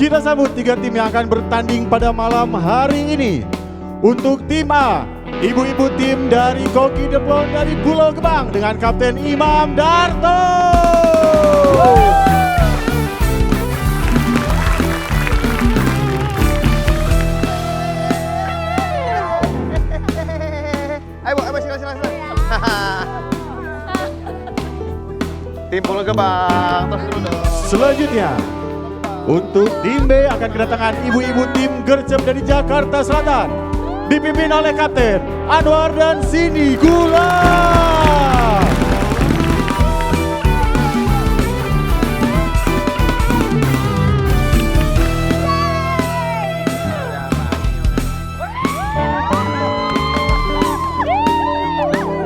Kita sambut 3 tim yang akan bertanding pada malam hari ini. Untuk tim A, ibu-ibu tim dari Koki Deplon dari Pulau Gebang dengan Kapten Imam Darto. Ayo silakan. Tim Pulau Gebang, terus dulu dong. Selanjutnya, untuk tim B akan kedatangan ibu-ibu tim Gercep dari Jakarta Selatan. Dipimpin oleh Kapten Anwar dan Cindy Gula.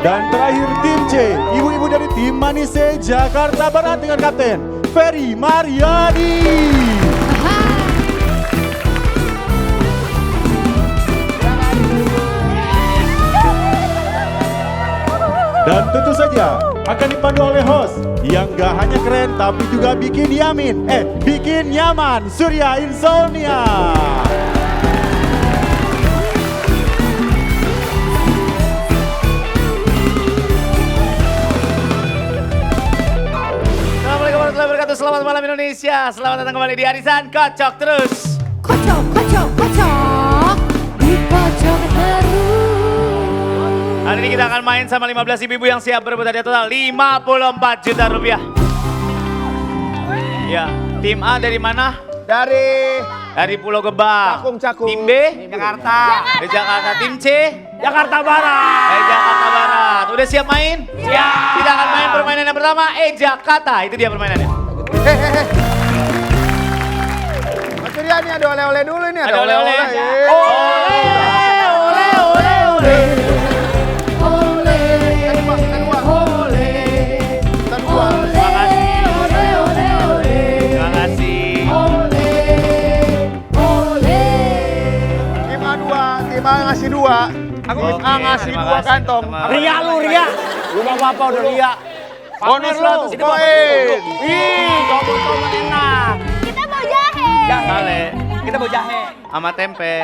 Dan terakhir tim C, ibu-ibu dari tim Manise Jakarta Barat dengan Kapten Ferry Mariani. Dan tentu saja akan dipandu oleh host yang gak hanya keren tapi juga bikin bikin nyaman, Surya Insomnia. Assalamualaikum warahmatullahi wabarakatuh. Selamat malam Indonesia. Selamat datang kembali di Arisan Kocok Terus. Kocok di pojok terus. Hari ini kita akan main sama 15 ibu-ibu yang siap berebut hadiah total 54 juta rupiah. Ya, tim A dari mana? Dari Pulau Gebang. Cakung. Tim B? Jakarta. Dari Jakarta. Tim C? Jakarta Barat. Dari Jakarta Barat. Udah siap main? Siap. Kita akan main permainan yang pertama, Jakarta. Itu dia permainannya. Mas Surya ini ada oleh-oleh dulu nih. Ada oleh-oleh. Terima kasih. Tim A ngasih 2. Aku Oke, ngasih terima 2 kasih, kantong. teman-teman. Ria lu. Lu mau apa udah Ria. Bonus 100 Itu apa? poin. Ih, tombol enak. Kita mau jahe. Kale. Kita mau jahe. Sama tempe.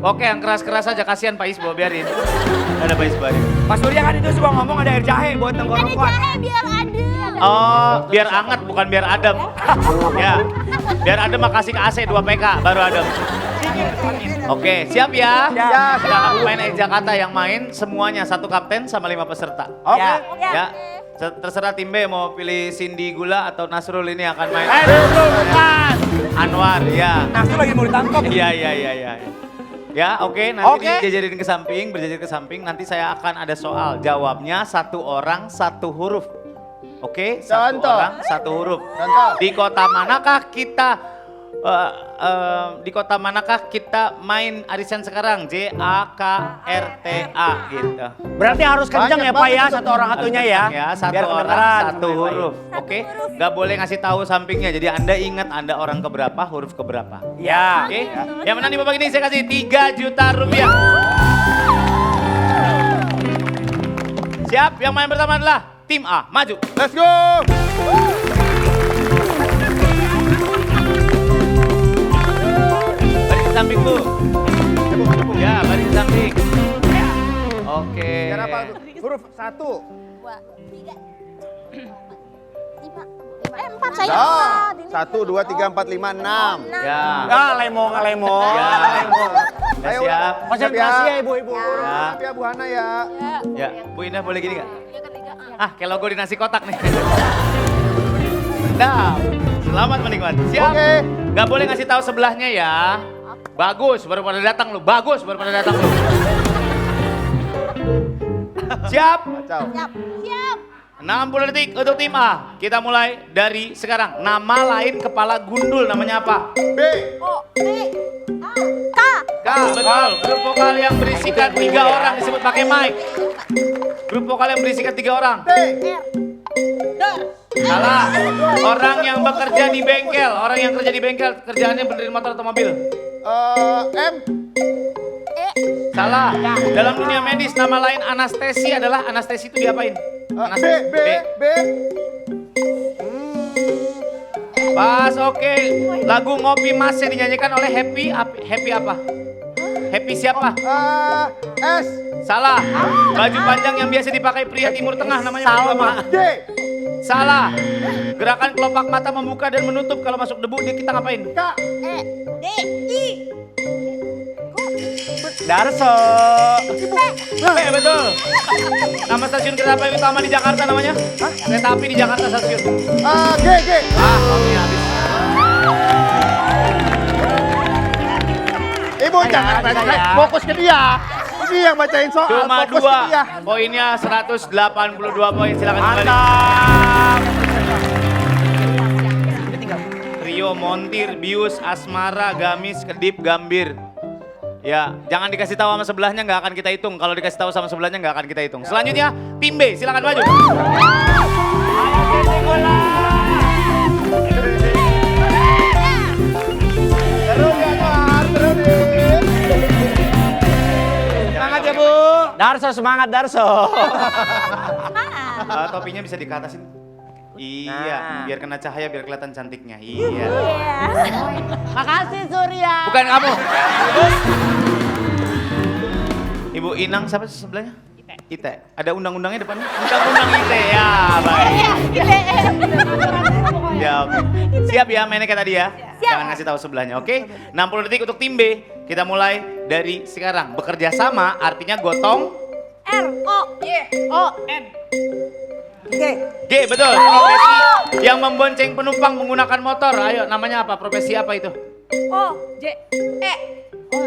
Oke, yang keras-keras aja, kasihan Pak Isbo, biarin. Ada Pak Isbo. Mas Surya kan itu suka ngomong ada air jahe buat Ada tenggorokan. jahe biar adem. Oh, biar anget bukan biar adem. Ya, biar adem mah kasih ke AC 2 PK baru adem. Oke, siap ya? Ya, Kita akan main Jakarta yang main semuanya satu kapten sama 5 peserta. Oke. Ya, terserah tim B mau pilih Cindy Gula atau Nasrul ini akan main. Bukan. Anwar, ya. Nasu lagi mau ditangkap. Iya. Ya, oke, nanti Oke. dijajarin ke samping, berjajar ke samping. Nanti saya akan ada soal. Jawabnya 1 orang 1 huruf. Oke, 1 Contoh. orang 1 huruf. Contoh. Di kota manakah kita main arisan sekarang? JAKRTA gitu. Berarti harus kencang ya Banyak Pak ya, banget satu orang satunya ya. Ya, 1 Biar orang kedengeran 1 huruf. Oke, nggak boleh ngasih tahu sampingnya. Jadi Anda ingat Anda orang keberapa, huruf keberapa. Ya. Oke, yang menang di babak ini saya kasih 3 juta rupiah. Siap, yang main pertama adalah tim A, maju. Let's go. Baris ke samping Bu. Ya, baris ke samping. Oke. Biar apa? Huruf 1. 2, 3, 4. 4 saya. Dah. 1, 2, 3, 4, 5, 6. Ya. Ah, lemong. Ya. Ya, siap. Konsentrasi ya ibu-ibu. Ya. Maaf ya Bu Hana ya. Ya, Bu Indah boleh gini nggak? Ah, kayak logo di nasi kotak nih. Nah, selamat menikmati. Siap. Oke. Nggak boleh ngasih tahu sebelahnya ya. Bagus, baru pada datang lu. Bagus, baru pada datang lu. Siap. Kacau. Siap. 60 detik untuk tim A. Kita mulai dari sekarang. Nama lain kepala gundul namanya apa? B. O, P, A, K. K, betul. Grup vokal yang berisikan 3 orang disebut pakai mic. Grup vokal yang berisikan 3 orang. T. R. Salah. Orang yang bekerja di bengkel. Orang yang kerja di bengkel kerjaannya benerin motor atau mobil. M. E. Salah. Dalam dunia medis nama lain anestesi adalah anestesi itu diapain? B. B. B. Pas, oke. Lagu Ngopi Mas yang dinyanyikan oleh Happy apa? Happy siapa? S. Salah. Baju panjang yang biasa dipakai pria Timur Tengah namanya baju apa? D. Salah. Gerakan kelopak mata membuka dan menutup kalau masuk debu dia kita ngapain? K. E. D. I. Darso. Betul. Nama stasiun kereta api utama di Jakarta namanya? Kereta api di Jakarta stasiun. G. Oke habis. Ibu jangan baca, fokus ke dia. Ini yang bacain soal, Cuma fokus ke dia. 2. Poinnya 182 poin. Silakan kembali. Mantap. Rio, Montir, Bius, Asmara, Gamis, Kedip, Gambir. Ya, jangan dikasih tahu sama sebelahnya nggak akan kita hitung. Kalau dikasih tahu sama sebelahnya nggak akan kita hitung. Selanjutnya tim B, silakan maju. Terus ya Noar, terus nih. Semangat ya Bu. Darso semangat Darso. Topinya bisa dikatasin. Iya, Nah. biar kena cahaya, biar kelihatan cantiknya. Iya. Makasih Surya. Bukan kamu. Ibu Inang siapa sebelahnya? Ite. Ada undang-undangnya depannya? Undang-undang Ite. Ya, baik. Ya, oke. Siap ya mainnya kayak tadi ya? Siap. Jangan ngasih tahu sebelahnya, oke? 60 detik untuk tim B. Kita mulai dari sekarang. Bekerja sama artinya gotong. R. O. Y. O. N. G. G, betul. Profesi yang membonceng penumpang menggunakan motor. Ayo, namanya apa? Profesi apa itu? O. J. E. O.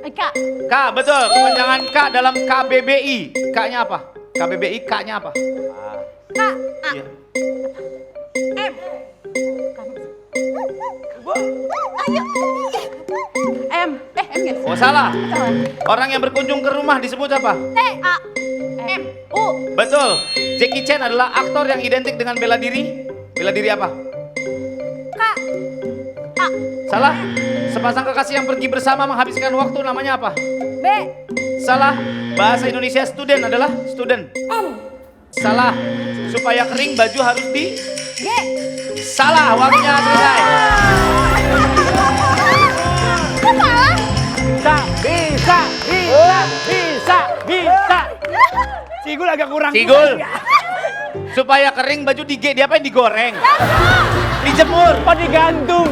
K. K, betul. Kepanjangan K dalam KBBI. K-nya apa? KBBI, K-nya apa? K. A. Iya. M. Ayo. M. M nggak sih? Oh, salah. Orang yang berkunjung ke rumah disebut apa? T. A. M. U. Betul. Jackie Chan adalah aktor yang identik dengan bela diri. Bela diri apa? K. A. Salah. Sepasang kekasih yang pergi bersama menghabiskan waktu namanya apa? B. Salah. Bahasa Indonesia student adalah student. M. Salah. Supaya kering baju harus di... G. Salah. Waktunya selesai. Bisa. Sigul agak kurang. Sigul. Supaya kering baju diapain? Digoreng. Dijemur. Oh digantung.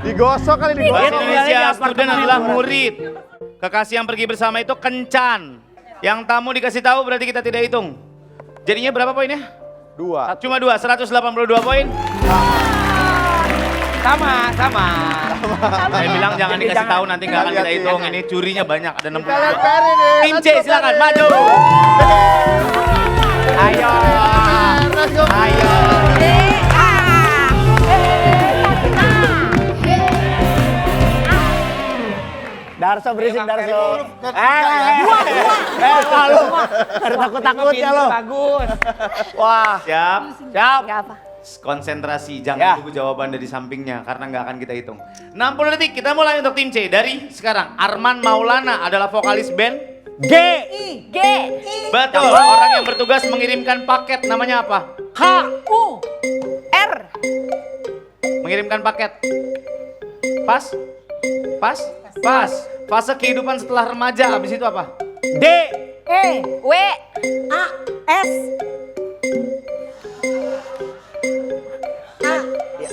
Digosok kali Bahasa digosok. Indonesia Di student apartemen. adalah murid. Kekasih yang pergi bersama itu kencan. Yang tamu dikasih tahu berarti kita tidak hitung. Jadinya berapa poinnya? 2. Cuma 2, 182 poin. Sama. Saya bilang jangan dikasih Jangan. tahu nanti nggak akan kita Hati-hati, hitung. ya. Ini curinya banyak, ada 60. Kalian cari nih. Tim Let's C go, silakan Karin. maju. Ayo. Let's go. Ayo. Darso berisik Darso. Dua. Lu. Ada takut ya lo. Bagus. Wah. Siap. Gak apa. Konsentrasi, Ya. jangan tunggu jawaban dari sampingnya karena nggak akan kita hitung. 60 detik, kita mulai untuk tim C. Dari sekarang, Arman Maulana adalah vokalis band. G. I. G. I. Betul, orang yang bertugas mengirimkan paket namanya apa? H. U. R. Mengirimkan paket. Pas? Pas? Pas. Fase kehidupan setelah remaja, habis itu apa? D. E. W. A. S.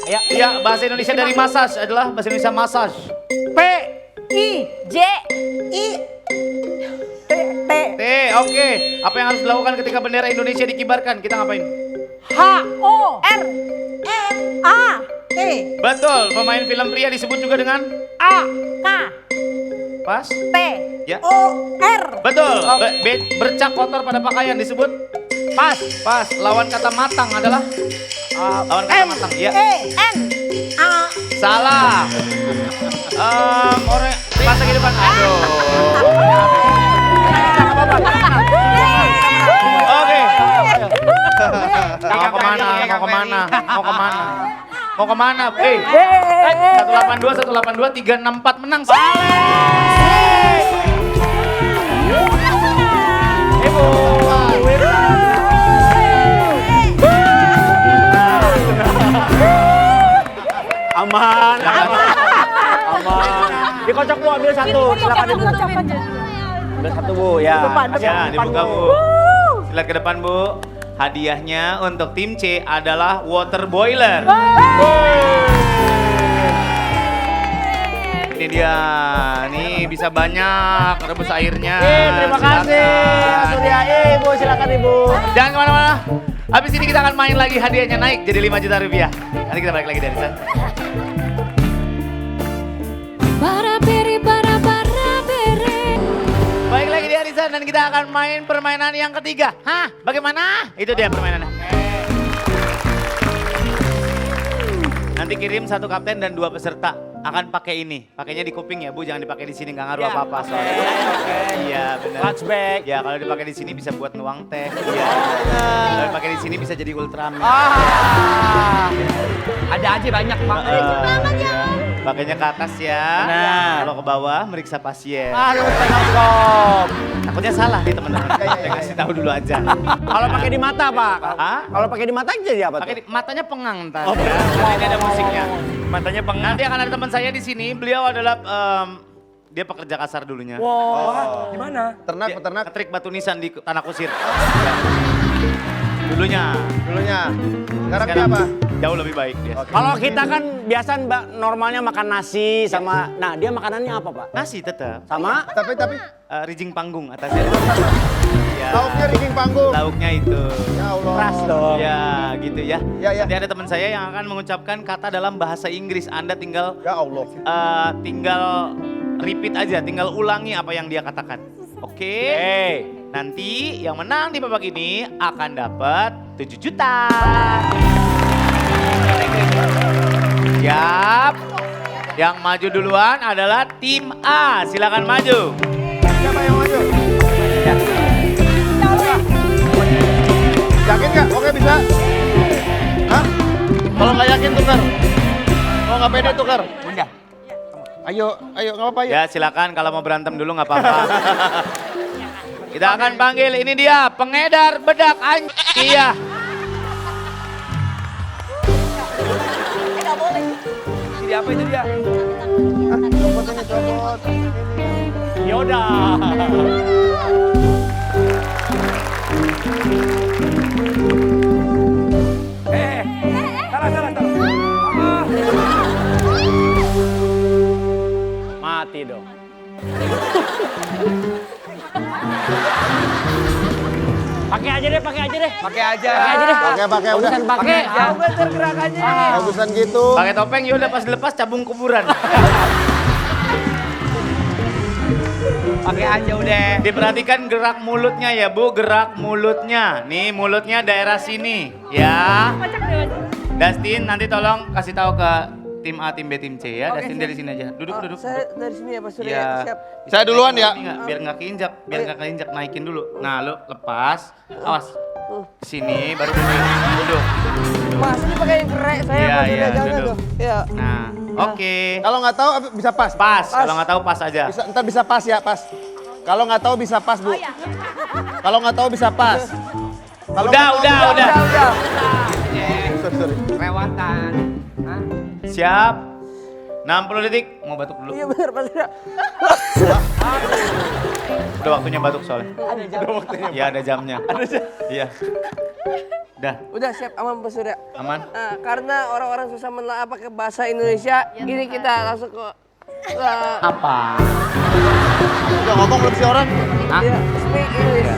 Ya. Iya, bahasa Indonesia dari massage adalah bahasa Indonesia massage. P. I. J. I. T. T. T, oke. Apa yang harus dilakukan ketika bendera Indonesia dikibarkan? Kita ngapain? H. O. R. M. A. T. Betul, pemain film pria disebut juga dengan A. K. pas. T. Ya. O. R. Betul, bercak kotor pada pakaian disebut pas. Pas, lawan kata matang adalah lawan kata M. matang. Ya. E. N. A. Salah. Orang masa kehidupan. Aduh. Oke. Mau kemana? Mau kemana? Mau kemana? Mau kemana? 182, 364 menang. Aman. Dikocok Bu, ambil satu. Silakan Ibu. Ambil satu Bu, ya. Ya, dibuka Bu. Silakan ke depan Bu. Hadiahnya untuk tim C adalah water boiler. Ini dia, nih bisa banyak rebus airnya. Terima kasih. Surya Ibu, silakan Ibu. Jangan kemana-mana. Habis ini kita akan main lagi, hadiahnya naik jadi 5 juta rupiah. Nanti kita balik lagi dari sana. Baik lagi di Arisan dan kita akan main permainan yang ketiga. Hah? Bagaimana? Itu dia permainannya. Nanti kirim 1 kapten dan 2 peserta. Akan pakai ini. Pakainya di kuping ya Bu, jangan dipakai di sini, nggak ngaruh apa-apa soalnya. Iya benar. Flashback. Ya kalau dipakai di sini bisa buat nuang teh. Iya. Kalau dipakai di sini bisa jadi Ultraman. Ada aja banyak banget. Pakainya ke atas ya. Benar. Kalau ke bawah meriksa pasien. Aduh, stetoskop. Takutnya salah nih teman-teman. Saya kasih tahu dulu aja. Kalau pakai di mata, Pak. Hah? Kalau pakai di mata jadi apa Pakai tuh? matanya pengang ntar. Ya. Nanti ada musiknya. Matanya pengang. Nanti akan ada teman saya di sini. Beliau adalah dia pekerja kasar dulunya. Wah, gimana? Peternak, peternak. Ngetrik batu nisan di tanah kusir. Dulunya. Sekarang dia apa? Jauh lebih baik dia. Kalau kita kan biasa Mbak normalnya makan nasi sama, nah dia makanannya apa Pak? Nasi tetap. Sama? Tapi Rijing panggung atasnya. Ya. lauknya ringking panggung. Lauknya itu. Ya Allah. Keras dong. Ya gitu ya. Ya, ya. Nanti ada teman saya yang akan mengucapkan kata dalam bahasa Inggris. Anda tinggal Ya Allah. tinggal repeat aja, tinggal ulangi apa yang dia katakan. Oke. Nanti yang menang di babak ini akan dapat 7 juta. Siap. Yang maju duluan adalah tim A. Silakan maju. Siapa yang maju? Yakin nggak? Oke bisa. Hah? Kalau nggak yakin tukar. Kalau nggak pede tukar. Bunda. Ayo, nggak apa-apa ya. Ya silakan kalau mau berantem dulu nggak apa-apa. Kita akan panggil ini dia pengedar bedak anjing. Iya. Jadi apa itu dia? Copot ini, copot. Yoda. Salah. Mati dong. Pakai aja deh. Pakai, udah. Urusan pakai. Bagusan gitu. Pakai topeng ya udah pas dilepas cabung kuburan. Pakai aja udah. Diperhatikan gerak mulutnya ya Bu, gerak mulutnya. Nih mulutnya daerah sini ya. Dustin nanti tolong kasih tahu ke tim A, tim B, tim C ya. Dustin dari sini aja. Duduk. Saya dari sini ya Pak Surya. Iya. Siap. Saya duluan ya. Biar nggak keinjak, naikin dulu. Nah lu lepas, awas. Sini baru duduk. Mas ini pakai yang kerek saya Iya, Pak Surya iya, jangan duduk. tuh. Iya. Nah, oke. Kalau nggak tahu bisa pas. Pas, kalau nggak tahu pas aja. Ntar bisa pas ya, pas. Kalau nggak tahu bisa pas, Bu. Kalau nggak tahu bisa pas. Kalau nggak tahu Udah. Udah. Sorry. Lewatan. Siap. 60 detik, mau batuk dulu. Iya benar Pak Surya. Udah waktunya batuk soalnya. Iya ada jamnya. Iya. Udah siap aman Pak Surya. Aman. Nah, karena orang-orang susah menelaah pakai bahasa Indonesia, ini kita langsung ke Apa? Udah ngomong belum sih orang? ya, speak English.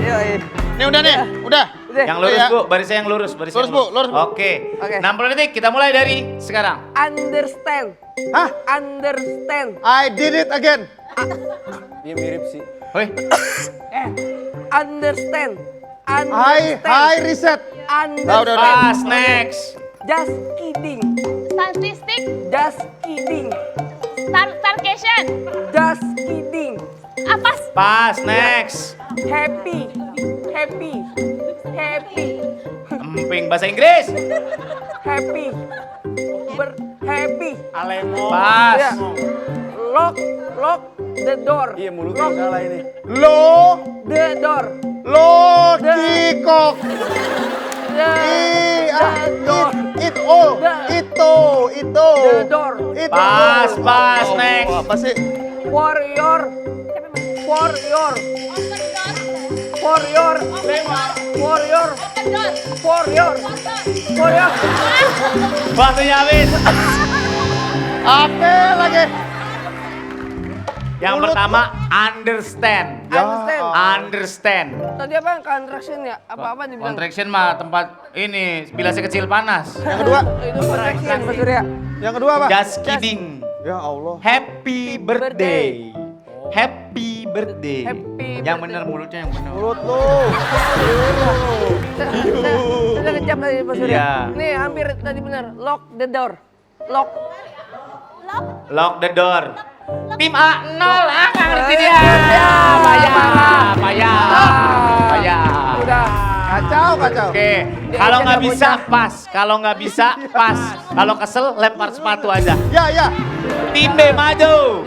Iya. Ini udah nih, udah. Yang lurus Ya. Bu, barisnya yang lurus. Lurus, Bu, lurus, Bu. Oke. Oke. 60 detik, kita mulai dari sekarang. Understand. Hah? Understand. I did it again. Dia mirip sih. Hoi. Understand. Hi, reset. Understand. Udah. Pas, next. Just kidding. Statistik, Just kidding. Starcation, Just kidding. apa? Pas, next. Happy. Emping bahasa Inggris. Happy. Happy. Alemo. Pas. Ya. Lock the door. Iya mulutnya salah ini. Lo The door. kikok. Itu. The door. Itu. Pas, next. Apa sih? Warrior. Warrior. Warrior. Warrior. Warrior. Warrior. Waktunya habis. Apa lagi? Yang Mulut pertama, understand. Understand. Understand. Tadi apa? Contraction ya? Apa-apa dibilang? Contraction mah tempat ini, bilasnya kecil panas. Yang kedua. Itu contraction, Mas Surya. Yang kedua apa? Just kidding. Ya Allah. Happy birthday. Happy birthday. Happy Yang birthday. bener mulutnya yang bener. Mulut lu. Sudah kejam tadi Mas Surya. Iya. Nih hampir tadi benar. Lock the door. Lock. Lock the door. Tim A 0, nggak ngerti dia. Payah. Udah. Kacau. Oke, kalau nggak bisa pas, kalau nggak bisa pas, kalau kesel lempar sepatu aja. Ya. Tim B maju.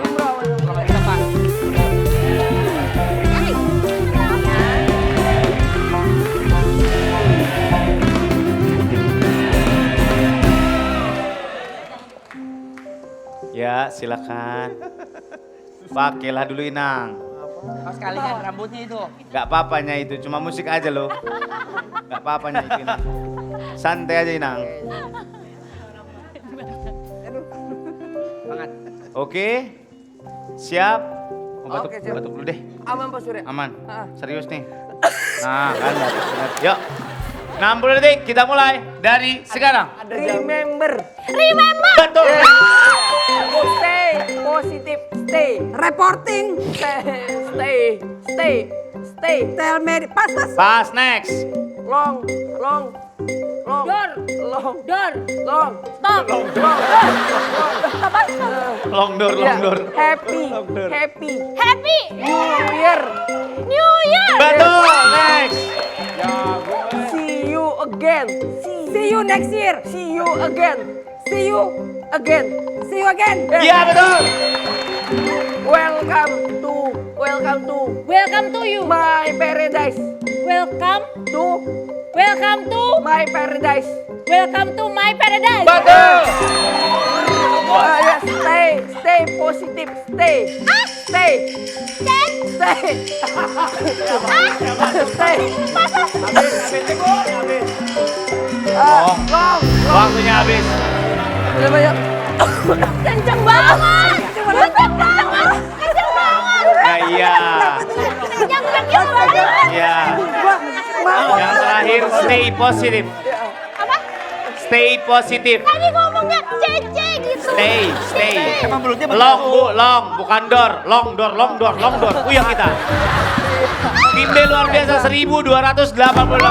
Ya, silakan. Pakailah dulu Inang. Sekalian rambutnya itu. Gak apa-apanya itu, cuma musik aja loh. Gak apa-apanya itu Inang. Santai aja Inang. Banget. Oke, siap. Oh, batuk, Oke, siap. batuk dulu deh. Aman Pak Surya. Aman. Ah. Serius nih. Nah, kan batuk bener. Yuk. 60 detik, kita mulai dari sekarang. Remember. Betul. Stay positive. Stay. Reporting. Stay. Tell me. Pas. Pas, next. Long. Door. Long. Door. Long. Stop. Long door. Happy. Happy. New Year. New Year. Betul, next. See you again. See you next year. See you again. See you again. See you again. Iya, betul. Welcome to Welcome to you. my paradise. Welcome To my my paradise. paradise. Welcome to my paradise. Betul. Yes, stay positive. Stay. Stay. Long. Waktunya habis. Udah banyak. Kenceng banget. Kenceng banget. Ya iya. Kenceng banget. Iya. Yang terakhir, stay positif. Apa? Stay positif. Tadi ngomongnya cece gitu. Stay. Emang mulutnya Long, bukan door. Long door. Uyang kita. Tim B luar biasa 1288 poin.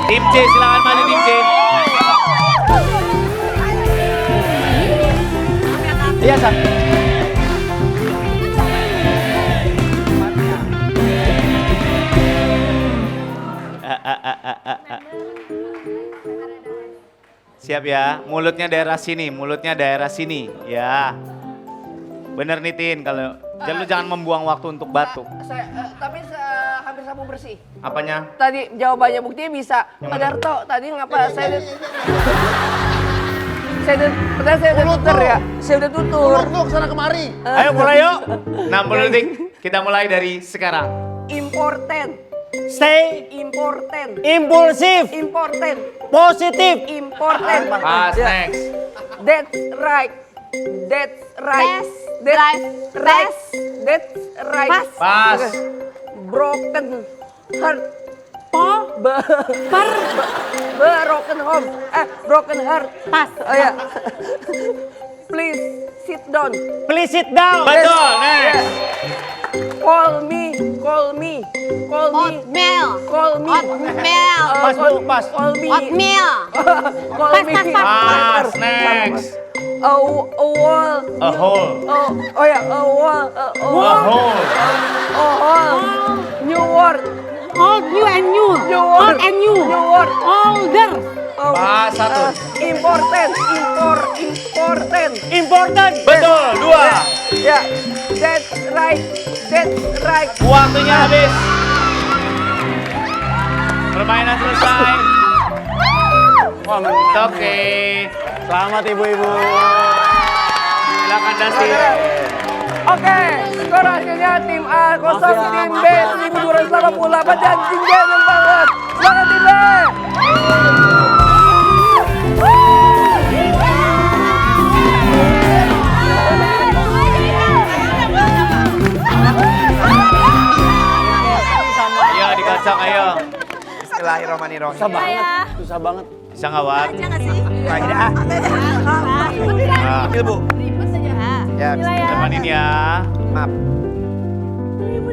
Tim C silakan maju tim C. Iya, Sa. Siap ya, mulutnya daerah sini, ya. Bener nih Tin, kalau lu jangan membuang waktu untuk batuk. Tapi hampir sapu bersih. Apanya? Tadi jawabannya buktinya bisa. Yang Pak mana? Darto, tadi ngapa saya udah tutur ya. Saya udah tutur. Mulut lu kesana kemari. Ayo mulai yuk. 60 detik, kita mulai dari sekarang. Important. Stay impulsif, positif. Important. Pas, Ya. next. That's right. Pas. Broken heart. Broken heart. Pas. Oh ya. Please sit down. Betul, next. Call me. Hotmail. Call me. Hotmail. Pas, Bu, pas. Call me. Hotmail. Call me. Pas, next. A wall. A hole. Oh ya, a wall. A hole. A wall. New word. Old, new and new. New Old word. and new. New word. Older. Oh, Pas, satu. Important. Betul, 2. Ya, that's right. Waktunya habis. Permainan selesai. Wah, Oke. Selamat ibu-ibu. Silakan Dustin. Oke, skor hasilnya tim A 0, tim B 1288 dan tim G 0 banget. Semangat tim B. Ayo dikocok, ayo. Bismillahirrahmanirrahim. Susah banget, susah banget. Bisa nggak, War? Lagi dah. Ah, Ambil Bu. Ya, temanin ya. maaf.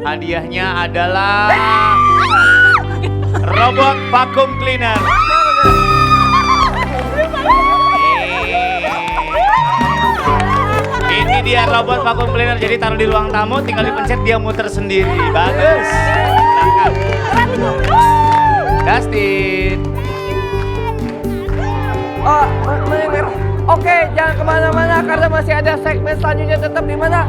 Hadiahnya adalah robot vacuum cleaner. Ini dia robot vacuum cleaner, jadi taruh di ruang tamu, tinggal dipencet dia muter sendiri. Bagus. Tangkap. Dustin. Oh, Oke, jangan kemana-mana karena masih ada segmen selanjutnya tetap di mana?